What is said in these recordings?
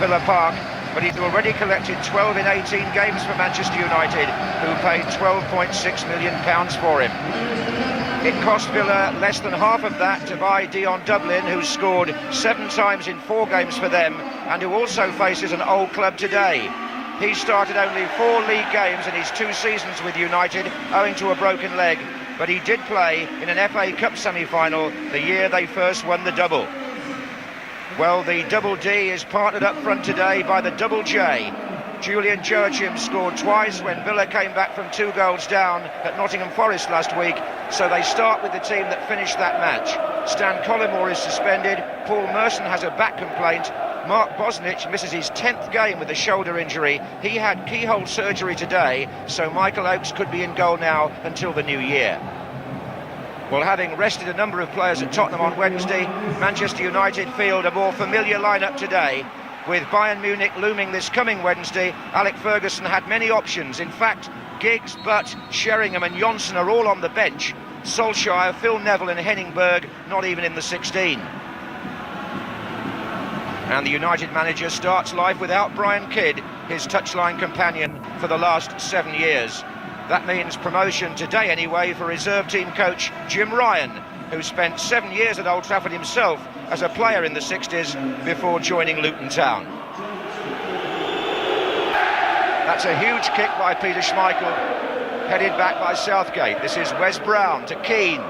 Villa Park, but he's already collected 12 in 18 games for Manchester United, who paid £12.6 million for him. It cost Villa less than half of that to buy Dion Dublin, who scored 7 times in 4 games for them, and who also faces an old club today. He started only 4 league games in his 2 seasons with United, owing to a broken leg, but he did play in an FA Cup semi-final the year they first won the double. Well, the Double D is partnered up front today by the Double J. Julian Joachim scored twice when Villa came back from 2 goals down at Nottingham Forest last week, so they start with the team that finished that match. Stan Collymore is suspended, Paul Merson has a back complaint, Mark Bosnich misses his 10th game with a shoulder injury. He had keyhole surgery today, so Michael Oakes could be in goal now until the new year. Well, having rested a number of players at Tottenham on Wednesday, Manchester United field a more familiar lineup today. With Bayern Munich looming this coming Wednesday, Alec Ferguson had many options. In fact, Giggs, Butt, Sheringham and Johnson are all on the bench. Solskjaer, Phil Neville and Henningberg not even in the 16. And the United manager starts life without Brian Kidd, his touchline companion for the last 7 years. That means promotion today anyway for reserve team coach Jim Ryan, who spent 7 years at Old Trafford himself as a player in the 60s before joining Luton Town. That's a huge kick by Peter Schmeichel, headed back by Southgate. This is Wes Brown to Keane,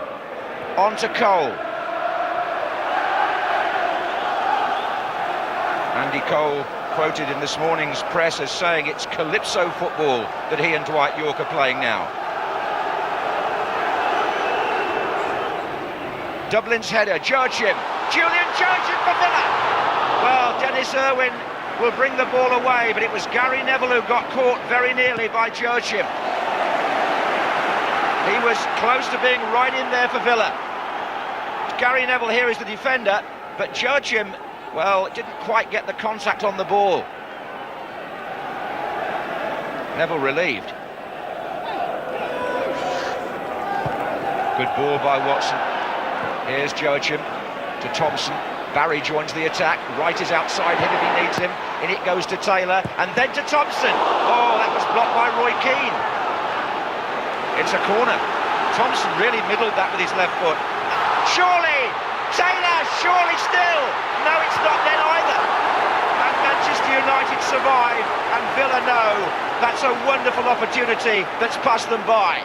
on to Cole. Andy Cole quoted in this morning's press as saying it's calypso football that he and Dwight Yorke are playing now. Dublin's header, Joachim, Julian Joachim for Villa. Well, Denis Irwin will bring the ball away, but it was Gary Neville who got caught very nearly by Joachim. He was close to being right in there for Villa. Gary Neville here is the defender, but Joachim, well, didn't quite get the contact on the ball. Neville relieved. Good ball by Watson. Here's Joachim to Thompson. Barry joins the attack. Wright is outside him if he needs him. In it goes to Taylor and then to Thompson. Oh, that was blocked by Roy Keane. It's a corner. Thompson really middled that with his left foot. Surely! Taylor, surely still! No, it's not then either. And Manchester United survive, and Villa know that's a wonderful opportunity that's passed them by.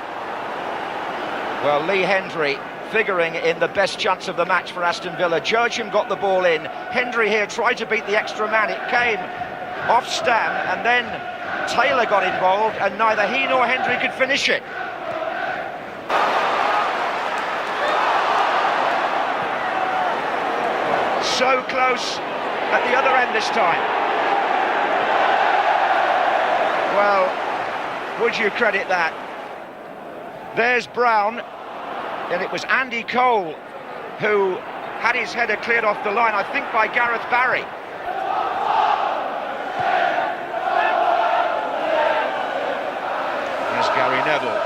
Well, Lee Hendrie figuring in the best chance of the match for Aston Villa. Joachim got the ball in. Hendrie here tried to beat the extra man. It came off Stam, and then Taylor got involved, and neither he nor Hendrie could finish it. So close at the other end this time. Well, would you credit that? There's Brown, and it was Andy Cole who had his header cleared off the line, I think by Gareth Barry. There's Gary Neville.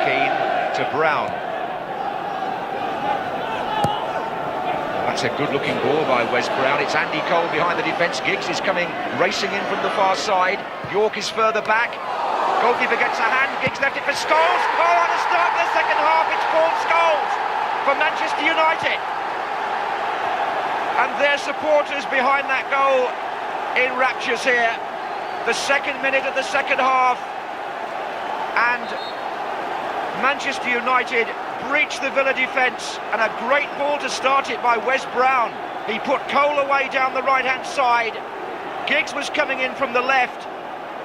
Keane to Brown. That's a good-looking ball by Wes Brown. It's Andy Cole behind the defence. Giggs is coming racing in from the far side. Yorke is further back. Goalkeeper gets a hand. Giggs left it for Scholes. Oh, on the start of the second half, it's Paul Scholes for Manchester United. And their supporters behind that goal in raptures here. The 2nd minute of the second half. And Manchester United breached the Villa defence, and a great ball to start it by Wes Brown. He put Cole away down the right-hand side. Giggs was coming in from the left,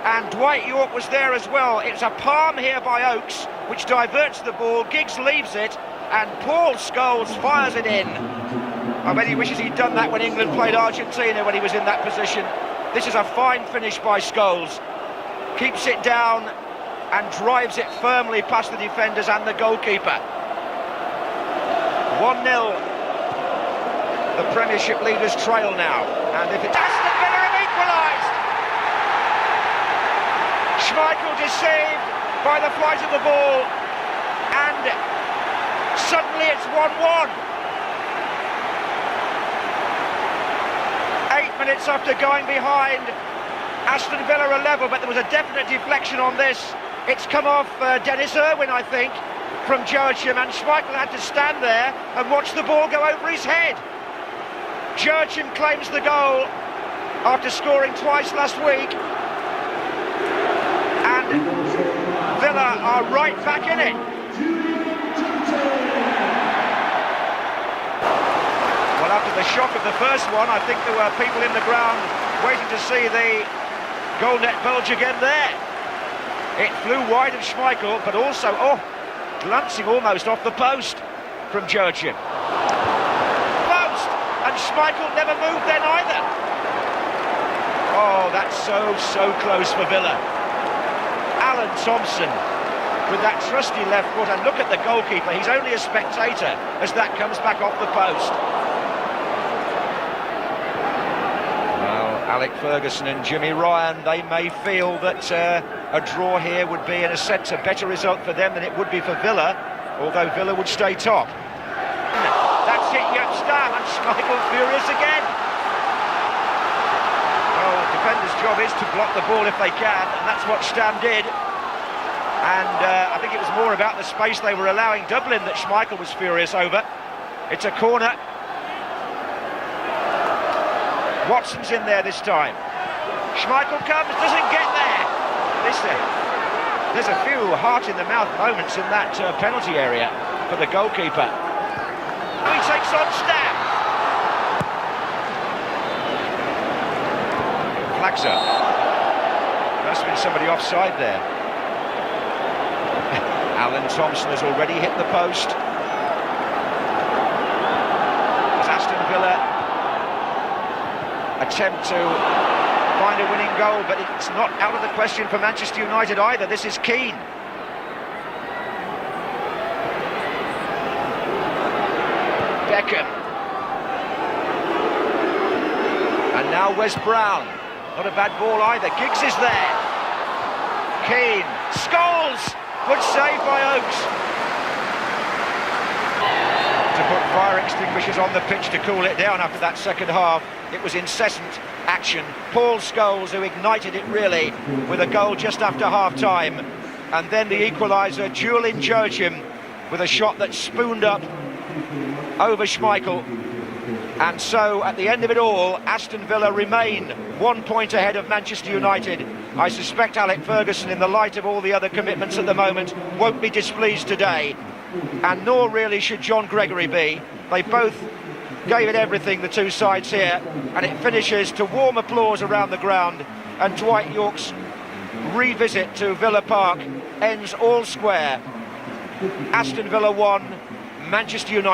and Dwight Yorke was there as well. It's a palm here by Oakes, which diverts the ball. Giggs leaves it, and Paul Scholes fires it in. I bet he wishes he'd done that when England played Argentina when he was in that position. This is a fine finish by Scholes. Keeps it down and drives it firmly past the defenders and the goalkeeper. 1-0. The Premiership leaders trail now, and if it's Aston Villa have equalised. Schmeichel deceived by the flight of the ball, and suddenly it's 1-1. minutes after going behind. Aston Villa are level, but there was a definite deflection on this. It's come off Denis Irwin, I think, from Joachim, and Schmeichel had to stand there and watch the ball go over his head. Joachim claims the goal after scoring twice last week, and Villa are right back in it. Well, after the shock of the first one, I think there were people in the ground waiting to see the goal net bulge again there. It flew wide of Schmeichel, but also, glancing almost off the post from Joachim. Post! And Schmeichel never moved then either. Oh, that's so close for Villa. Alan Thompson with that trusty left foot, and look at the goalkeeper, he's only a spectator as that comes back off the post. Alec Ferguson and Jimmy Ryan, they may feel that a draw here would be, in a sense, a better result for them than it would be for Villa, although Villa would stay top. That's it, Jaap Stam, and Schmeichel furious again. Well, the defender's job is to block the ball if they can, and that's what Stam did. And I think it was more about the space they were allowing Dublin that Schmeichel was furious over. It's a corner. Watson's in there this time. Schmeichel comes, doesn't get there. There's a few heart-in-the-mouth moments in that penalty area for the goalkeeper. He takes on Stam. Flags up. Must have been somebody offside there. Alan Thompson has already hit the post. As Aston Villa attempt to find a winning goal, but it's not out of the question for Manchester United either. This is Keane. Beckham. And now Wes Brown. Not a bad ball either. Giggs is there. Keane. Scholes! Good save by Oakes. To put fire extinguishers on the pitch to cool it down after that second half. It was incessant action. Paul Scholes, who ignited it really with a goal just after half-time. And then the equaliser, Julian Joachim, with a shot that spooned up over Schmeichel. And so, at the end of it all, Aston Villa remain 1 point ahead of Manchester United. I suspect Alec Ferguson, in the light of all the other commitments at the moment, won't be displeased today. And nor really should John Gregory be. They both gave it everything, the two sides here, and it finishes to warm applause around the ground, and Dwight Yorke's revisit to Villa Park ends all square. Aston Villa 1, Manchester United